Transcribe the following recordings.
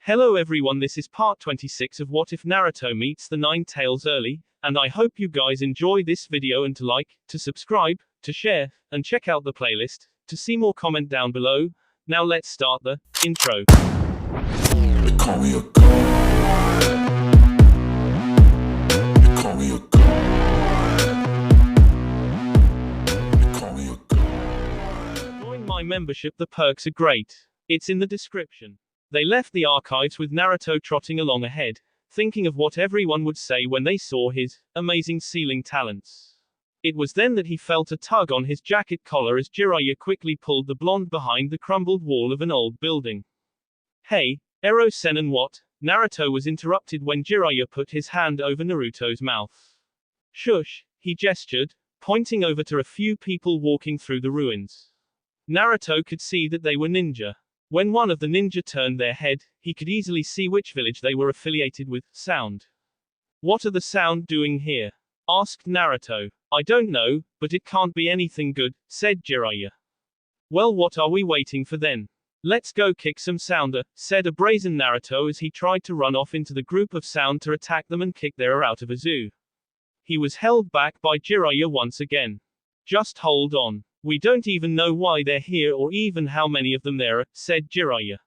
Hello everyone, this is part 26 of What If Naruto Meets the Nine Tails Early, and I hope you guys enjoy this video and to like, to subscribe, to share, and check out the playlist, to see more comment down below. Now let's start the intro. They call me a god. They call me a god. They call me a god. Join my membership, the perks are great. It's in the description. They left the archives with Naruto trotting along ahead, thinking of what everyone would say when they saw his amazing sealing talents. It was then that he felt a tug on his jacket collar as Jiraiya quickly pulled the blonde behind the crumbled wall of an old building. Hey, Ero-Sennin, what? Naruto was interrupted when Jiraiya put his hand over Naruto's mouth. Shush, he gestured, pointing over to a few people walking through the ruins. Naruto could see that they were ninja. When one of the ninja turned their head, he could easily see which village they were affiliated with. Sound. What are the Sound doing here? Asked Naruto. I don't know, but it can't be anything good, said Jiraiya. Well, what are we waiting for then? Let's go kick some Sounder, said a brazen Naruto as he tried to run off into the group of Sound to attack them and kick their out of a zoo. He was held back by Jiraiya once again. Just hold on. We don't even know why they're here or even how many of them there are, said Jiraiya.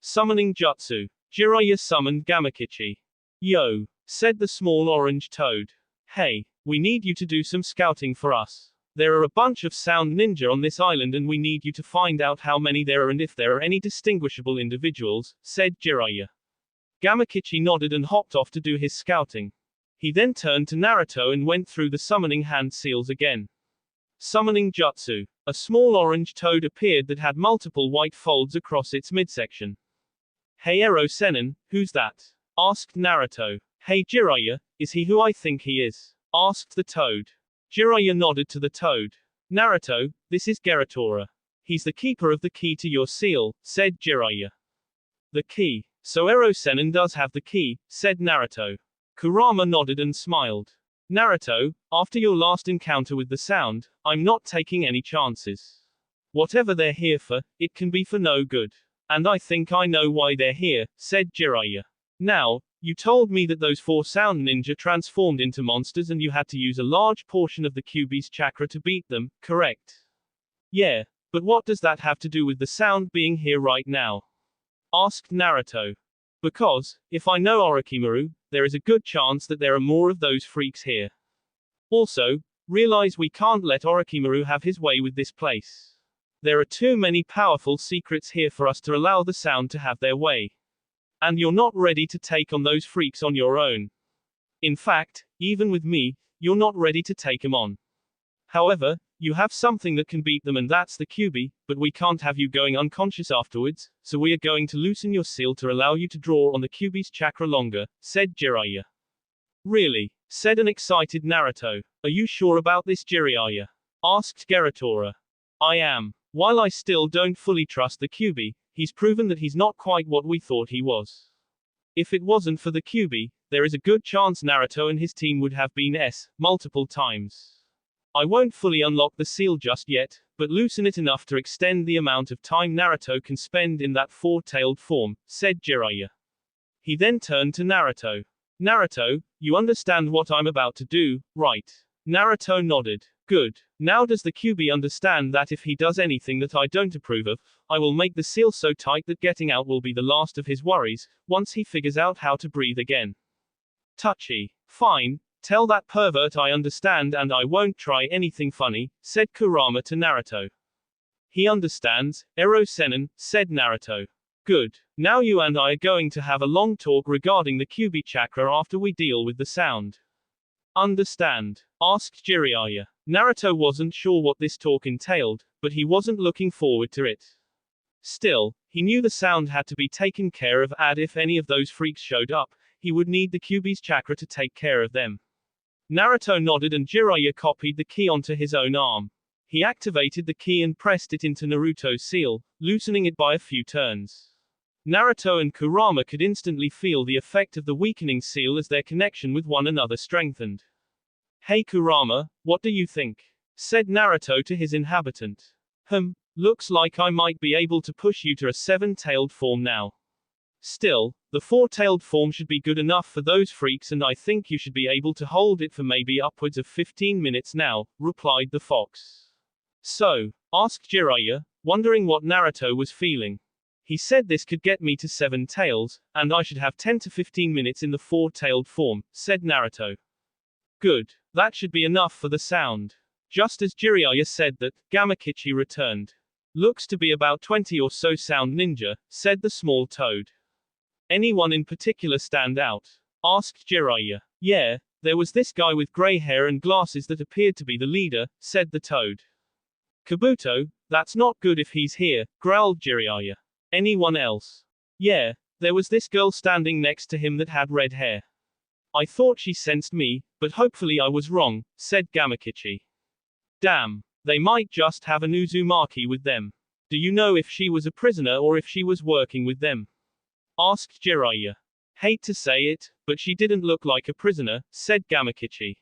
Summoning Jutsu. Jiraiya summoned Gamakichi. Yo, said the small orange toad. Hey, we need you to do some scouting for us. There are a bunch of Sound ninja on this island and we need you to find out how many there are and if there are any distinguishable individuals, said Jiraiya. Gamakichi nodded and hopped off to do his scouting. He then turned to Naruto and went through the summoning hand seals again. Summoning Jutsu. A small orange toad appeared that had multiple white folds across its midsection. Hey Ero-Sennin, who's that? Asked Naruto. Hey Jiraiya, is he who I think he is? Asked the toad. Jiraiya nodded to the toad. Naruto, this is Geratora. He's the keeper of the key to your seal, said Jiraiya. The key. So Ero-Sennin does have the key, said Naruto. Kurama nodded and smiled. Naruto, after your last encounter with the Sound, I'm not taking any chances. Whatever they're here for, it can be for no good. And I think I know why they're here, said Jiraiya. Now, you told me that those 4 Sound ninja transformed into monsters and you had to use a large portion of the Kyuubi's chakra to beat them, correct? Yeah, but what does that have to do with the Sound being here right now? Asked Naruto. Because, if I know Orochimaru, there is a good chance that there are more of those freaks here. Also, realize we can't let Orochimaru have his way with this place. There are too many powerful secrets here for us to allow the Sound to have their way. And you're not ready to take on those freaks on your own. In fact, even with me, you're not ready to take them on. However, you have something that can beat them and that's the Kyuubi, but we can't have you going unconscious afterwards, so we are going to loosen your seal to allow you to draw on the Kyuubi's chakra longer, said Jiraiya. Really? Said an excited Naruto. Are you sure about this, Jiraiya? Asked Geratora. I am. While I still don't fully trust the Kyuubi, he's proven that he's not quite what we thought he was. If it wasn't for the Kyuubi, there is a good chance Naruto and his team would have been multiple times. I won't fully unlock the seal just yet, but loosen it enough to extend the amount of time Naruto can spend in that 4-tailed form, said Jiraiya. He then turned to Naruto. Naruto, you understand what I'm about to do, right? Naruto nodded. Good. Now does the Kyuubi understand that if he does anything that I don't approve of, I will make the seal so tight that getting out will be the last of his worries, once he figures out how to breathe again. Touchy. Fine. Tell that pervert I understand and I won't try anything funny, said Kurama to Naruto. He understands, Ero-Sennin, said Naruto. Good. Now you and I are going to have a long talk regarding the Kyuubi chakra after we deal with the Sound. Understand? Asked Jiraiya. Naruto wasn't sure what this talk entailed, but he wasn't looking forward to it. Still, he knew the Sound had to be taken care of and if any of those freaks showed up, he would need the Kyuubi's chakra to take care of them. Naruto nodded and Jiraiya copied the key onto his own arm. He activated the key and pressed it into Naruto's seal, loosening it by a few turns. Naruto and Kurama could instantly feel the effect of the weakening seal as their connection with one another strengthened. Hey Kurama, what do you think? Said Naruto to his inhabitant. Looks like I might be able to push you to a 7-tailed form now. Still, the four-tailed form should be good enough for those freaks, and I think you should be able to hold it for maybe upwards of 15 minutes now, replied the fox. So? Asked Jiraiya, wondering what Naruto was feeling. He said this could get me to 7 tails, and I should have 10 to 15 minutes in the four-tailed form, said Naruto. Good. That should be enough for the sound. Just as Jiraiya said that, Gamakichi returned. Looks to be about 20 or so sound ninja, said the small toad. Anyone in particular stand out? Asked Jiraiya. Yeah, there was this guy with grey hair and glasses that appeared to be the leader, said the toad. Kabuto, that's not good if he's here, growled Jiraiya. Anyone else? Yeah, there was this girl standing next to him that had red hair. I thought she sensed me, but hopefully I was wrong, said Gamakichi. Damn, they might just have an Uzumaki with them. Do you know if she was a prisoner or if she was working with them? Asked Jiraiya. Hate to say it, but she didn't look like a prisoner, said Gamakichi.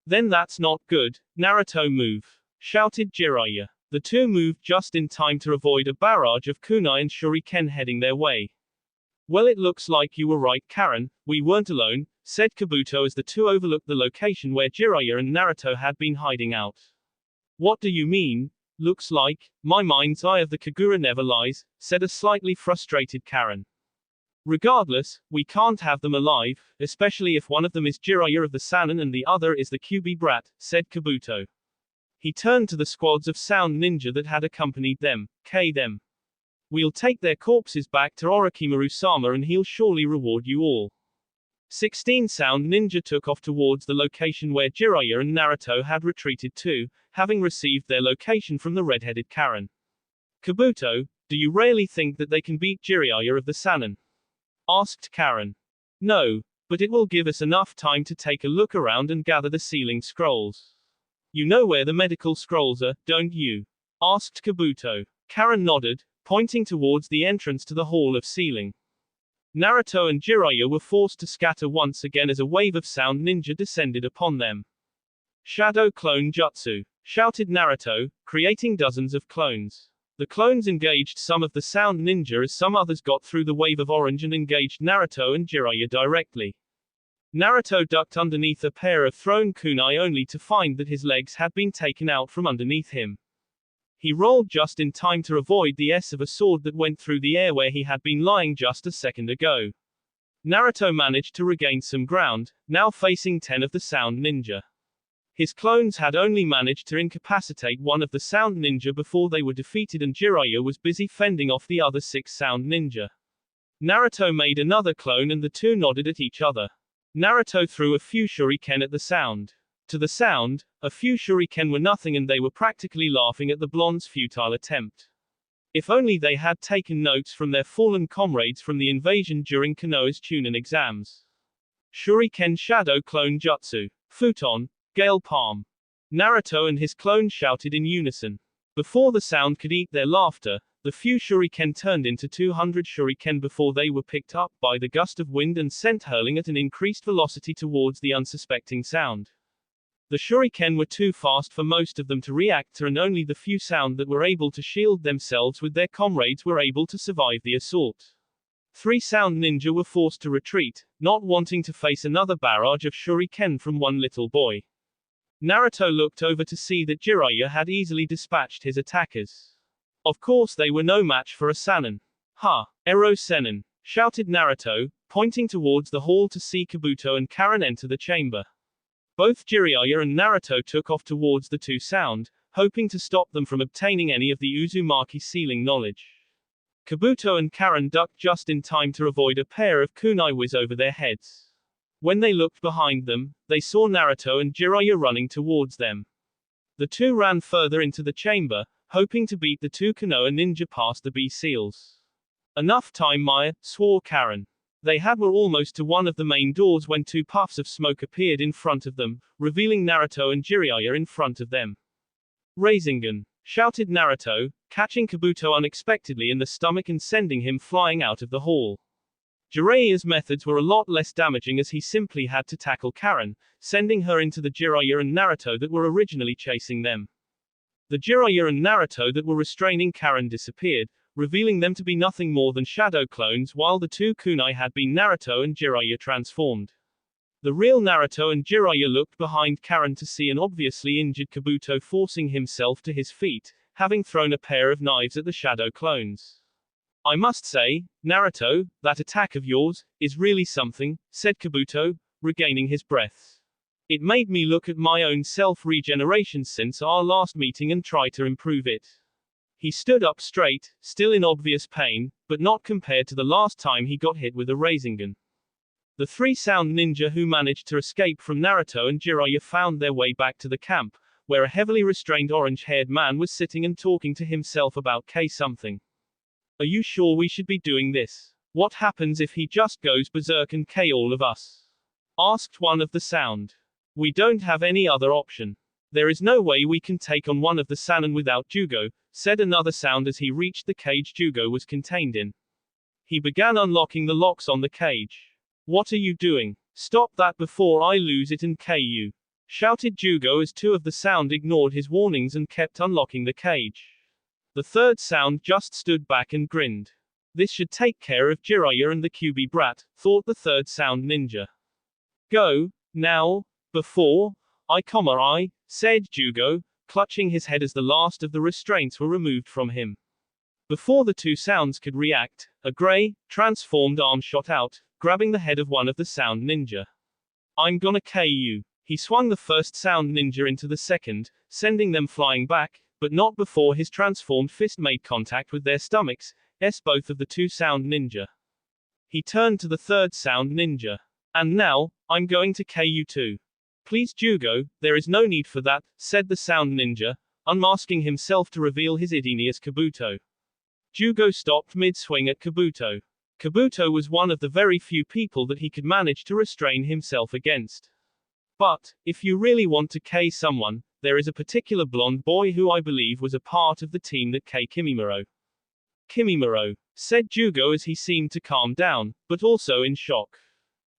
Then that's not good. Naruto move, shouted Jiraiya. The two moved just in time to avoid a barrage of kunai and shuriken heading their way. Well, it looks like you were right, Karen, we weren't alone, said Kabuto as the two overlooked the location where Jiraiya and Naruto had been hiding out. What do you mean? Looks like, my mind's eye of the Kagura never lies, said a slightly frustrated Karen. Regardless, we can't have them alive, especially if one of them is Jiraiya of the Sannin and the other is the Kyuubi brat, said Kabuto. He turned to the squads of sound ninja that had accompanied them. Them. We'll take their corpses back to Orochimaru-sama and he'll surely reward you all. 16 sound ninja took off towards the location where Jiraiya and Naruto had retreated to, having received their location from the red-headed Karen. Kabuto, do you really think that they can beat Jiraiya of the Sannin? Asked Karen. No, but it will give us enough time to take a look around and gather the sealing scrolls. You know where the medical scrolls are, don't you? Asked Kabuto. Karen nodded, pointing towards the entrance to the Hall of Sealing. Naruto and Jiraiya were forced to scatter once again as a wave of sound ninja descended upon them. Shadow clone jutsu, shouted Naruto, creating dozens of clones. The clones engaged some of the sound ninja as some others got through the wave of orange and engaged Naruto and Jiraiya directly. Naruto ducked underneath a pair of thrown kunai only to find that his legs had been taken out from underneath him. He rolled just in time to avoid the S of a sword that went through the air where he had been lying just a second ago. Naruto managed to regain some ground, now facing 10 of the sound ninja. His clones had only managed to incapacitate one of the sound ninja before they were defeated and Jiraiya was busy fending off the other 6 sound ninja. Naruto made another clone and the two nodded at each other. Naruto threw a few shuriken at the sound. To the sound, a few shuriken were nothing and they were practically laughing at the blonde's futile attempt. If only they had taken notes from their fallen comrades from the invasion during Konoha's Chunin exams. Shuriken Shadow Clone Jutsu. Futon, Gale Palm. Naruto and his clone shouted in unison. Before the sound could eat their laughter, the few shuriken turned into 200 shuriken before they were picked up by the gust of wind and sent hurling at an increased velocity towards the unsuspecting sound. The shuriken were too fast for most of them to react to, and only the few sound that were able to shield themselves with their comrades were able to survive the assault. 3 sound ninja were forced to retreat, not wanting to face another barrage of shuriken from one little boy. Naruto looked over to see that Jiraiya had easily dispatched his attackers. Of course they were no match for a Sannin. Ha! Ero Sennin! Shouted Naruto, pointing towards the hall to see Kabuto and Karen enter the chamber. Both Jiraiya and Naruto took off towards the 2 sound, hoping to stop them from obtaining any of the Uzumaki sealing knowledge. Kabuto and Karen ducked just in time to avoid a pair of kunai whiz over their heads. When they looked behind them, they saw Naruto and Jiraiya running towards them. The two ran further into the chamber, hoping to beat the 2 Konoha ninja past the B-seals. Enough time, Maya, swore Karen. They were almost to one of the main doors when 2 puffs of smoke appeared in front of them, revealing Naruto and Jiraiya in front of them. Rasengan! Shouted Naruto, catching Kabuto unexpectedly in the stomach and sending him flying out of the hall. Jiraiya's methods were a lot less damaging as he simply had to tackle Karen, sending her into the Jiraiya and Naruto that were originally chasing them. The Jiraiya and Naruto that were restraining Karen disappeared, revealing them to be nothing more than shadow clones, while the two kunai had been Naruto and Jiraiya transformed. The real Naruto and Jiraiya looked behind Karen to see an obviously injured Kabuto forcing himself to his feet, having thrown a pair of knives at the shadow clones. I must say, Naruto, that attack of yours is really something, said Kabuto, regaining his breath. It made me look at my own self-regeneration since our last meeting and try to improve it. He stood up straight, still in obvious pain, but not compared to the last time he got hit with a Rasengan. The three sound ninja who managed to escape from Naruto and Jiraiya found their way back to the camp, where a heavily restrained orange-haired man was sitting and talking to himself about something. Are you sure we should be doing this? What happens if he just goes berserk and all of us? Asked one of the sound. We don't have any other option. There is no way we can take on one of the Sannin without Jugo, said another sound as he reached the cage Jugo was contained in. He began unlocking the locks on the cage. What are you doing? Stop that before I lose it and you, shouted Jugo as two of the sound ignored his warnings and kept unlocking the cage. The third sound just stood back and grinned. This should take care of Jiraiya and the QB brat, thought the third sound ninja. Go, now, before I, said Jugo, clutching his head as the last of the restraints were removed from him. Before the two sounds could react, a gray, transformed arm shot out, grabbing the head of one of the sound ninja. I'm gonna you. He swung the first sound ninja into the second, sending them flying back, but not before his transformed fist made contact with their stomachs, both of the two sound ninja. He turned to the third sound ninja. And now, I'm going to you too. Please Jugo, there is no need for that, said the sound ninja, unmasking himself to reveal his igneous Kabuto. Jugo stopped mid-swing at Kabuto. Kabuto was one of the very few people that he could manage to restrain himself against. But, if you really want to someone, there is a particular blonde boy who I believe was a part of the team that Kimimaro. Kimimaro, said Jugo as he seemed to calm down, but also in shock.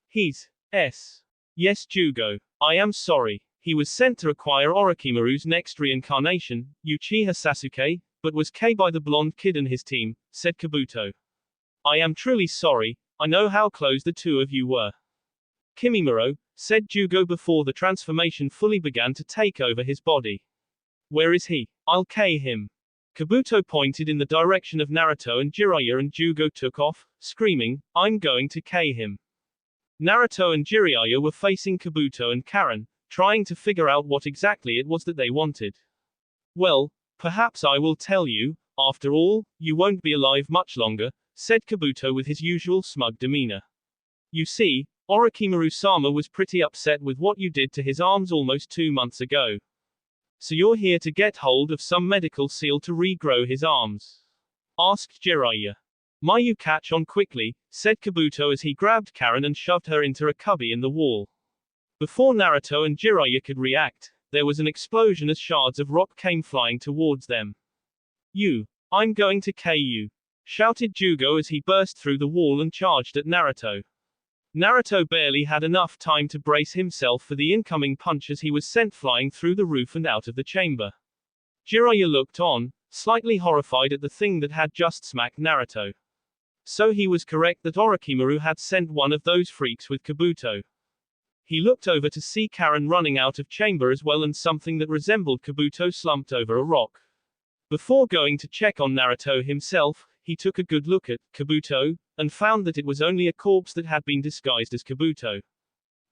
He's Yes Jugo. I am sorry. He was sent to acquire Orochimaru's next reincarnation, Uchiha Sasuke, but was by the blonde kid and his team, said Kabuto. I am truly sorry, I know how close the two of you were. Kimimaro, said Jugo before the transformation fully began to take over his body. Where is he? I'll him. Kabuto pointed in the direction of Naruto and Jiraiya and Jugo took off, screaming, I'm going to him. Naruto and Jiraiya were facing Kabuto and Karen, trying to figure out what exactly it was that they wanted. Well, perhaps I will tell you, after all, you won't be alive much longer, said Kabuto with his usual smug demeanor. You see, Orochimaru-sama was pretty upset with what you did to his arms almost 2 months ago. So you're here to get hold of some medical seal to regrow his arms? Asked Jiraiya. You catch on quickly, said Kabuto as he grabbed Karen and shoved her into a cubby in the wall. Before Naruto and Jiraiya could react, there was an explosion as shards of rock came flying towards them. I'm going to you, shouted Jugo as he burst through the wall and charged at Naruto. Naruto barely had enough time to brace himself for the incoming punch as he was sent flying through the roof and out of the chamber. Jiraiya looked on, slightly horrified at the thing that had just smacked Naruto. So he was correct that Orochimaru had sent one of those freaks with Kabuto. He looked over to see Karen running out of chamber as well and something that resembled Kabuto slumped over a rock. Before going to check on Naruto himself, he took a good look at Kabuto, and found that it was only a corpse that had been disguised as Kabuto.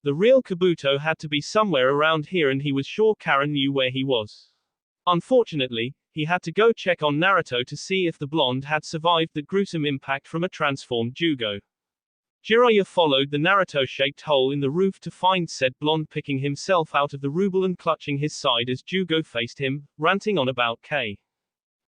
The real Kabuto had to be somewhere around here and he was sure Karen knew where he was. Unfortunately, he had to go check on Naruto to see if the blonde had survived that gruesome impact from a transformed Jugo. Jiraiya followed the Naruto-shaped hole in the roof to find said blonde picking himself out of the rubble and clutching his side as Jugo faced him, ranting on about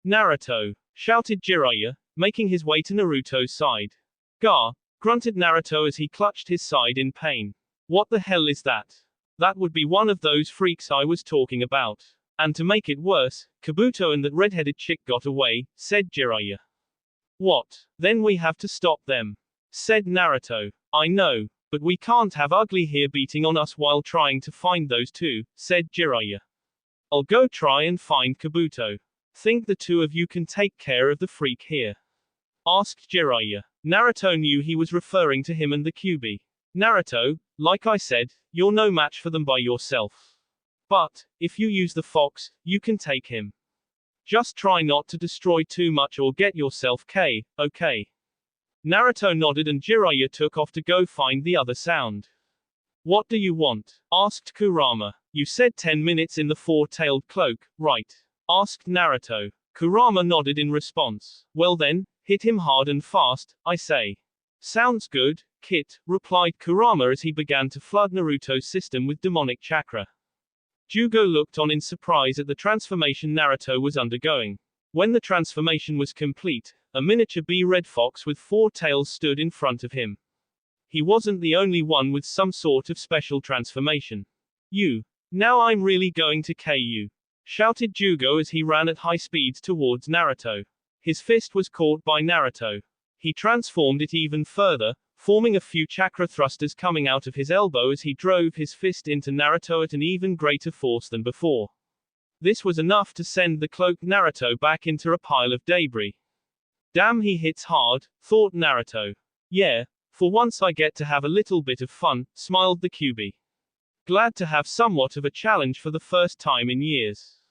Naruto, shouted Jiraiya, making his way to Naruto's side. Gah, grunted Naruto as he clutched his side in pain. What the hell is that? That would be one of those freaks I was talking about. And to make it worse, Kabuto and that red-headed chick got away, said Jiraiya. What? Then we have to stop them, said Naruto. I know, but we can't have Ugly here beating on us while trying to find those two, said Jiraiya. I'll go try and find Kabuto. Think the two of you can take care of the freak here. asked Jiraiya. Naruto knew he was referring to him and the Kyuubi. Naruto, like I said, you're no match for them by yourself. But, if you use the fox, you can take him. Just try not to destroy too much or get yourself okay? Naruto nodded and Jiraiya took off to go find the other sound. What do you want? Asked Kurama. You said 10 minutes in the four-tailed cloak, right? Asked Naruto. Kurama nodded in response. Well then, hit him hard and fast, I say. Sounds good, Kit, replied Kurama as he began to flood Naruto's system with demonic chakra. Jugo looked on in surprise at the transformation Naruto was undergoing. When the transformation was complete, a miniature bee-red fox with 4 tails stood in front of him. He wasn't the only one with some sort of special transformation. Now I'm really going to KO you, shouted Jugo as he ran at high speeds towards Naruto. His fist was caught by Naruto. He transformed it even further, forming a few chakra thrusters coming out of his elbow as he drove his fist into Naruto at an even greater force than before. This was enough to send the cloaked Naruto back into a pile of debris. Damn, he hits hard, thought Naruto. Yeah, for once I get to have a little bit of fun, smiled the Kyuubi. Glad to have somewhat of a challenge for the first time in years.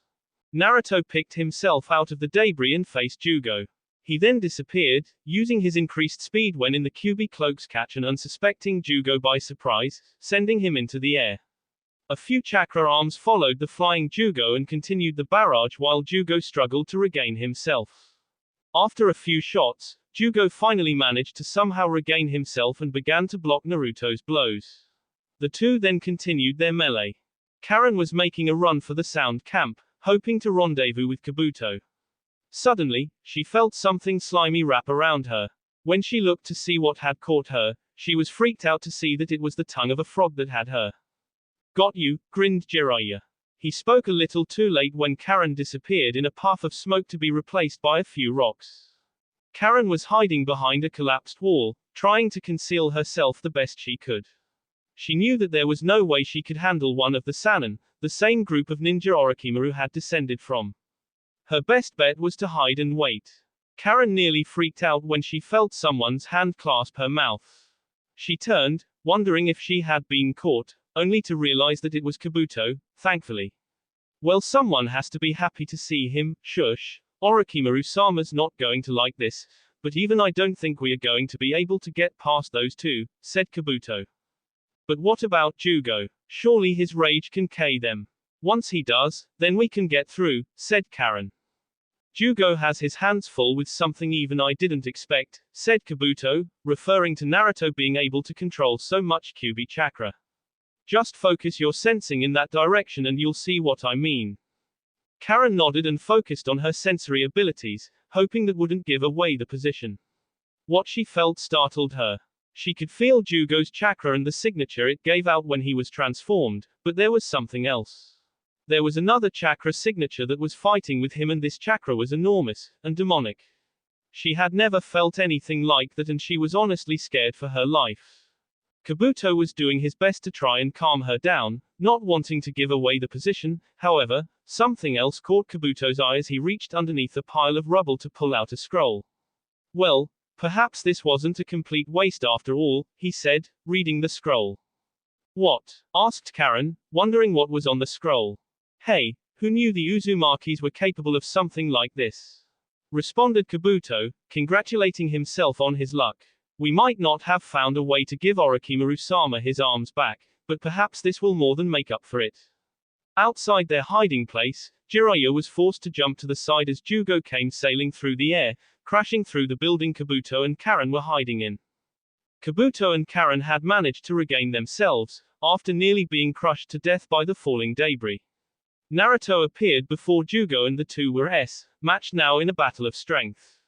Naruto picked himself out of the debris and faced Jugo. He then disappeared, using his increased speed when in the Kyuubi cloaks catch an unsuspecting Jugo by surprise, sending him into the air. A few chakra arms followed the flying Jugo and continued the barrage while Jugo struggled to regain himself. After a few shots, Jugo finally managed to somehow regain himself and began to block Naruto's blows. The two then continued their melee. Karen was making a run for the sound camp, hoping to rendezvous with Kabuto. Suddenly, she felt something slimy wrap around her. When she looked to see what had caught her, she was freaked out to see that it was the tongue of a frog that had her. Got you, grinned Jiraiya. He spoke a little too late when Karen disappeared in a puff of smoke to be replaced by a few rocks. Karen was hiding behind a collapsed wall, trying to conceal herself the best she could. She knew that there was no way she could handle one of the Sannin, the same group of ninja Orochimaru had descended from. Her best bet was to hide and wait. Karen nearly freaked out when she felt someone's hand clasp her mouth. She turned, wondering if she had been caught, only to realize that it was Kabuto, thankfully. Well, someone has to be happy to see him, shush. Orochimaru-sama's not going to like this, but even I don't think we are going to be able to get past those two, said Kabuto. But what about Jugo? Surely his rage can KO them. Once he does, then we can get through, said Karen. Jugo has his hands full with something even I didn't expect, said Kabuto, referring to Naruto being able to control so much Kyuubi chakra. Just focus your sensing in that direction and you'll see what I mean. Karen nodded and focused on her sensory abilities, hoping that wouldn't give away the position. What she felt startled her. She could feel Jugo's chakra and the signature it gave out when he was transformed, but there was something else. There was another chakra signature that was fighting with him, and this chakra was enormous and demonic. She had never felt anything like that and she was honestly scared for her life. Kabuto was doing his best to try and calm her down, not wanting to give away the position. However, something else caught Kabuto's eye as he reached underneath a pile of rubble to pull out a scroll. Well, perhaps this wasn't a complete waste after all, he said, reading the scroll. What? Asked Karen, wondering what was on the scroll. Hey, who knew the Uzumakis were capable of something like this? Responded Kabuto, congratulating himself on his luck. We might not have found a way to give Orochimaru-sama his arms back, but perhaps this will more than make up for it. Outside their hiding place, Jiraiya was forced to jump to the side as Jugo came sailing through the air, crashing through the building Kabuto and Karen were hiding in. Kabuto and Karen had managed to regain themselves, after nearly being crushed to death by the falling debris. Naruto appeared before Jugo and the two were matched now in a battle of strength.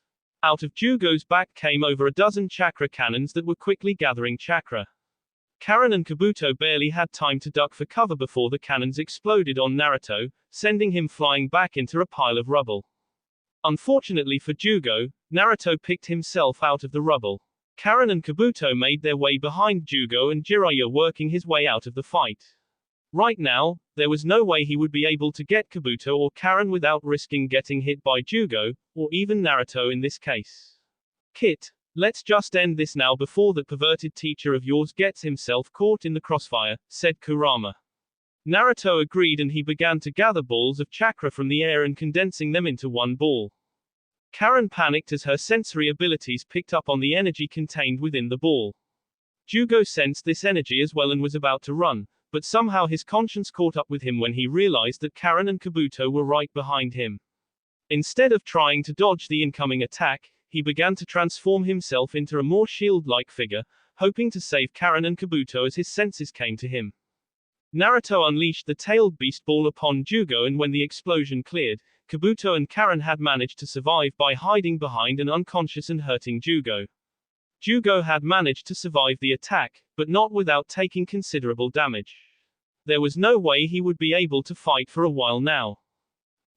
Out of Jugo's back came over a dozen chakra cannons that were quickly gathering chakra. Karen and Kabuto barely had time to duck for cover before the cannons exploded on Naruto, sending him flying back into a pile of rubble. Unfortunately for Jugo, Naruto picked himself out of the rubble. Karen and Kabuto made their way behind Jugo and Jiraiya working his way out of the fight. Right now, there was no way he would be able to get Kabuto or Karen without risking getting hit by Jugo, or even Naruto in this case. Kit, let's just end this now before that perverted teacher of yours gets himself caught in the crossfire, said Kurama. Naruto agreed and he began to gather balls of chakra from the air and condensing them into one ball. Karen panicked as her sensory abilities picked up on the energy contained within the ball. Jugo sensed this energy as well and was about to run, but somehow his conscience caught up with him when he realized that Karen and Kabuto were right behind him. Instead of trying to dodge the incoming attack, he began to transform himself into a more shield-like figure, hoping to save Karen and Kabuto as his senses came to him. Naruto unleashed the tailed beast ball upon Jugo, and when the explosion cleared, Kabuto and Karen had managed to survive by hiding behind an unconscious and hurting Jugo. Jugo had managed to survive the attack, but not without taking considerable damage. There was no way he would be able to fight for a while now.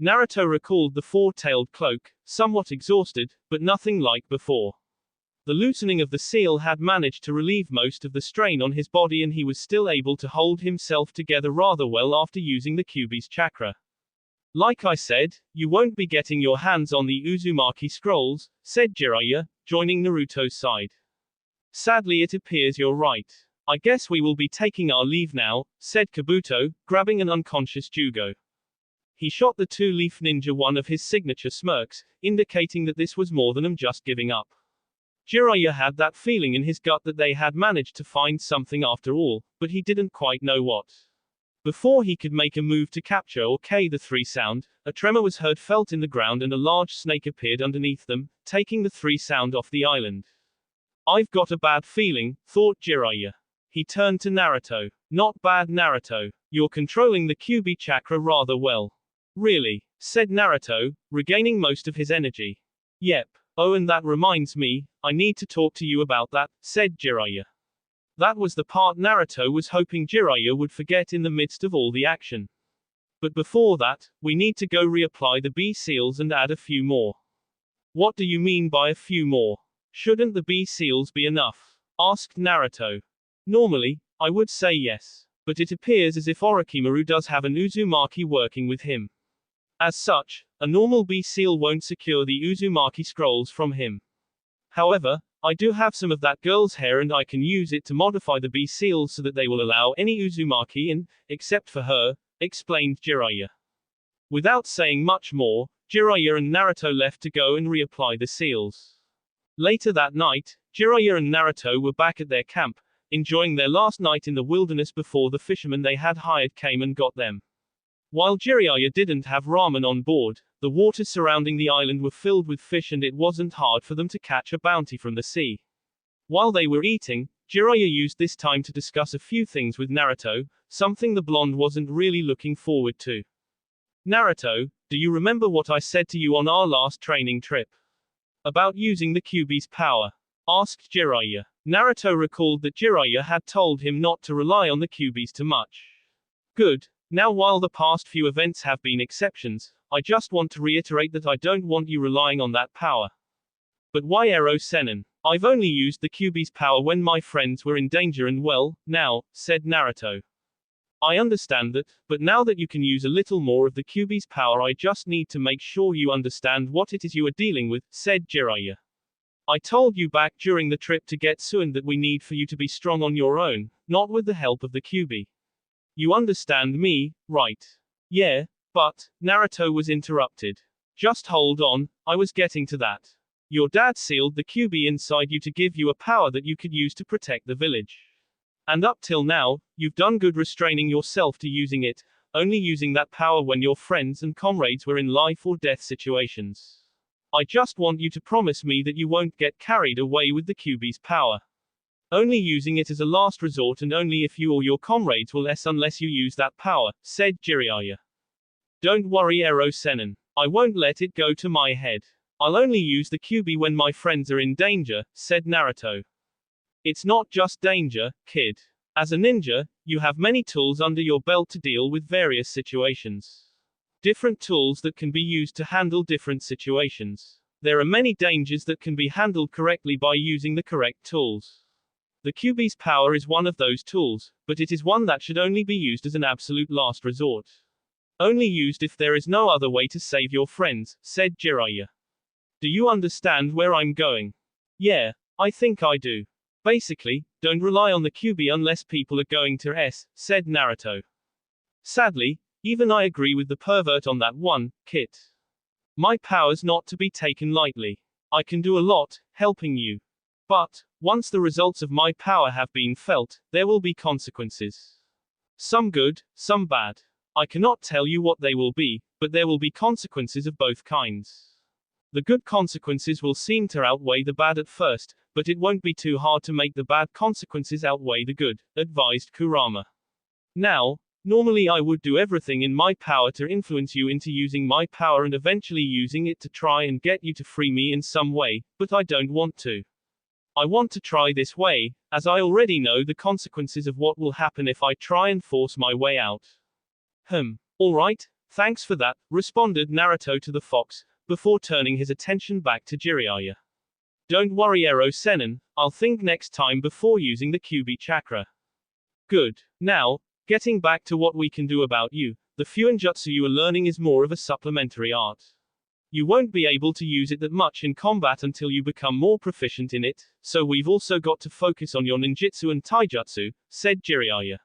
Naruto recalled the four-tailed cloak, somewhat exhausted, but nothing like before. The loosening of the seal had managed to relieve most of the strain on his body and he was still able to hold himself together rather well after using the Kyuubi's chakra. Like I said, you won't be getting your hands on the Uzumaki scrolls, said Jiraiya, joining Naruto's side. Sadly it appears you're right. I guess we will be taking our leave now, said Kabuto, grabbing an unconscious Jugo. He shot the two-leaf ninja one of his signature smirks, indicating that this was more than just giving up. Jiraiya had that feeling in his gut that they had managed to find something after all, but he didn't quite know what. Before he could make a move to capture or K the three sound, a tremor was heard felt in the ground and a large snake appeared underneath them, taking the three sound off the island. I've got a bad feeling, thought Jiraiya. He turned to Naruto. Not bad, Naruto. You're controlling the Kyuubi chakra rather well. Really, said Naruto, regaining most of his energy. Yep. Oh, and that reminds me, I need to talk to you about that, said Jiraiya. That was the part Naruto was hoping Jiraiya would forget in the midst of all the action. But before that, we need to go reapply the B seals and add a few more. What do you mean by a few more? Shouldn't the B seals be enough? Asked Naruto. Normally, I would say yes. But it appears as if Orochimaru does have an Uzumaki working with him. As such, a normal B seal won't secure the Uzumaki scrolls from him. However, I do have some of that girl's hair and I can use it to modify the B seals so that they will allow any Uzumaki in, except for her, explained Jiraiya. Without saying much more, Jiraiya and Naruto left to go and reapply the seals. Later that night, Jiraiya and Naruto were back at their camp, enjoying their last night in the wilderness before the fishermen they had hired came and got them. While Jiraiya didn't have ramen on board, the waters surrounding the island were filled with fish and it wasn't hard for them to catch a bounty from the sea. While they were eating, Jiraiya used this time to discuss a few things with Naruto, something the blonde wasn't really looking forward to. Naruto, do you remember what I said to you on our last training trip? About using the Kyuubi's power? Asked Jiraiya. Naruto recalled that Jiraiya had told him not to rely on the Kyuubi's too much. Good. Now while the past few events have been exceptions, I just want to reiterate that I don't want you relying on that power. But why Ero Sennin? I've only used the Kyuubi's power when my friends were in danger and well, now, said Naruto. I understand that, but now that you can use a little more of the Kyuubi's power I just need to make sure you understand what it is you are dealing with, said Jiraiya. I told you back during the trip to get Suin that we need for you to be strong on your own, not with the help of the Kyuubi. You understand me, right? Yeah, but, Naruto was interrupted. Just hold on, I was getting to that. Your dad sealed the Kyuubi inside you to give you a power that you could use to protect the village. And up till now, you've done good restraining yourself to using it, only using that power when your friends and comrades were in life or death situations. I just want you to promise me that you won't get carried away with the Kyuubi's power. Only using it as a last resort and only if you or your comrades will unless you use that power, said Jiraiya. Don't worry Ero Sennin. I won't let it go to my head. I'll only use the Kyuubi when my friends are in danger, said Naruto. It's not just danger, kid. As a ninja, you have many tools under your belt to deal with various situations. Different tools that can be used to handle different situations. There are many dangers that can be handled correctly by using the correct tools. The Kyuubi's power is one of those tools, but it is one that should only be used as an absolute last resort. Only used if there is no other way to save your friends, said Jiraiya. Do you understand where I'm going? Yeah, I think I do. Basically, don't rely on the QB unless people are going to said Naruto. Sadly, even I agree with the pervert on that one, Kit. My power's not to be taken lightly. I can do a lot, helping you. But, once the results of my power have been felt, there will be consequences. Some good, some bad. I cannot tell you what they will be, but there will be consequences of both kinds. The good consequences will seem to outweigh the bad at first, but it won't be too hard to make the bad consequences outweigh the good, advised Kurama. Now, normally I would do everything in my power to influence you into using my power and eventually using it to try and get you to free me in some way, but I don't want to. I want to try this way, as I already know the consequences of what will happen if I try and force my way out. Alright, thanks for that, responded Naruto to the fox, before turning his attention back to Jiraiya. Don't worry Ero Sennin, I'll think next time before using the QB chakra. Good. Now, getting back to what we can do about you, the Fuinjutsu you are learning is more of a supplementary art. You won't be able to use it that much in combat until you become more proficient in it, so we've also got to focus on your ninjutsu and taijutsu, said Jiraiya.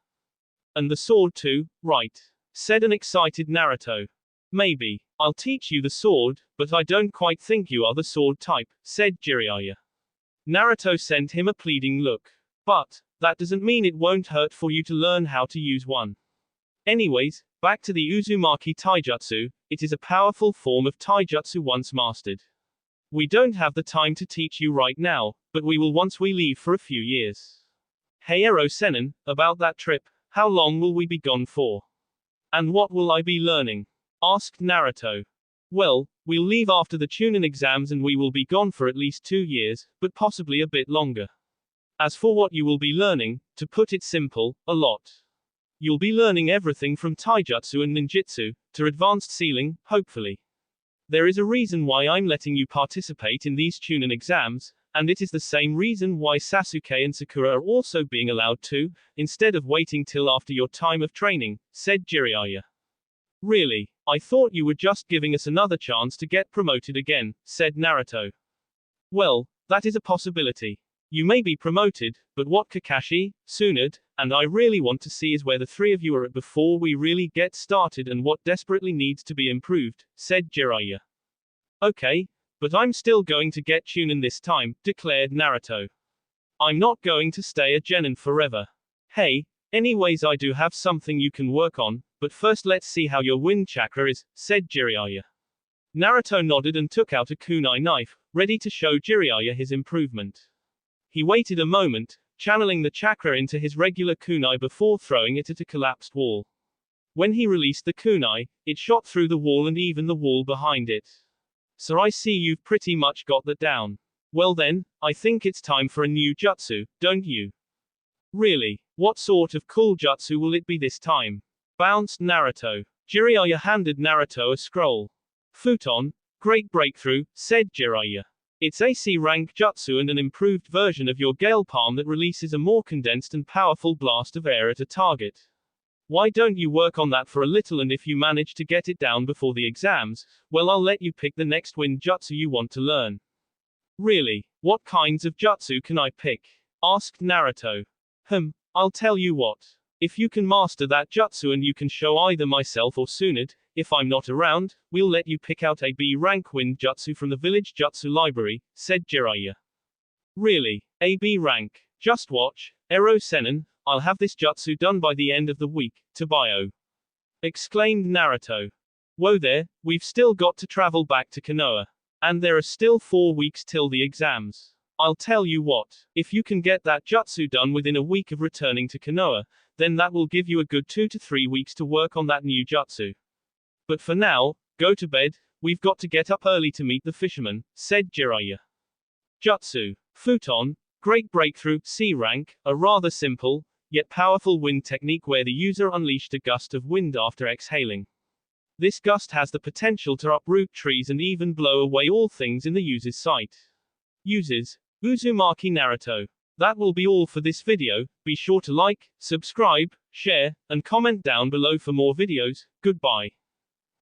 And the sword too, right? Said an excited Naruto. Maybe. I'll teach you the sword, but I don't quite think you are the sword type, said Jiraiya. Naruto sent him a pleading look. But, that doesn't mean it won't hurt for you to learn how to use one. Anyways, back to the Uzumaki Taijutsu, it is a powerful form of taijutsu once mastered. We don't have the time to teach you right now, but we will once we leave for a few years. Hey Ero Sennin, about that trip, how long will we be gone for? And what will I be learning? Asked Naruto. Well, we'll leave after the Chunin exams and we will be gone for at least 2 years, but possibly a bit longer. As for what you will be learning, to put it simple, a lot. You'll be learning everything from taijutsu and ninjutsu, to advanced sealing, hopefully. There is a reason why I'm letting you participate in these Chunin exams, and it is the same reason why Sasuke and Sakura are also being allowed to, instead of waiting till after your time of training, said Jiraiya. Really? I thought you were just giving us another chance to get promoted again, said Naruto. Well, that is a possibility. You may be promoted, but what Kakashi, Tsunade, and I really want to see is where the three of you are at before we really get started and what desperately needs to be improved, said Jiraiya. Okay, but I'm still going to get Chunin this time, declared Naruto. I'm not going to stay a genin forever. Hey, anyways I do have something you can work on, but first let's see how your wind chakra is, said Jiraiya. Naruto nodded and took out a kunai knife, ready to show Jiraiya his improvement. He waited a moment, channeling the chakra into his regular kunai before throwing it at a collapsed wall. When he released the kunai, it shot through the wall and even the wall behind it. So I see you've pretty much got that down. Well then, I think it's time for a new jutsu, don't you? Really? What sort of cool jutsu will it be this time? Bounced Naruto. Jiraiya handed Naruto a scroll. Futon, great breakthrough, said Jiraiya. It's a C rank jutsu and an improved version of your Gale Palm that releases a more condensed and powerful blast of air at a target. Why don't you work on that for a little, and if you manage to get it down before the exams, well I'll let you pick the next wind jutsu you want to learn. Really? What kinds of jutsu can I pick? Asked Naruto. I'll tell you what. If you can master that jutsu and you can show either myself or Tsunade, if I'm not around, we'll let you pick out a B rank wind jutsu from the village jutsu library, said Jiraiya. Really? A B rank? Just watch, Ero Sennin, I'll have this jutsu done by the end of the week, Tabayo. Exclaimed Naruto. Whoa there, we've still got to travel back to Konoha. And there are still 4 weeks till the exams. I'll tell you what, if you can get that jutsu done within a week of returning to Konoha, then that will give you a good 2 to 3 weeks to work on that new jutsu. But for now, go to bed, we've got to get up early to meet the fisherman, said Jiraiya. Jutsu. Futon, great breakthrough, C rank, a rather simple, yet powerful wind technique where the user unleashed a gust of wind after exhaling. This gust has the potential to uproot trees and even blow away all things in the user's sight. Uses Uzumaki Naruto. That will be all for this video. Be sure to like, subscribe, share, and comment down below for more videos. Goodbye.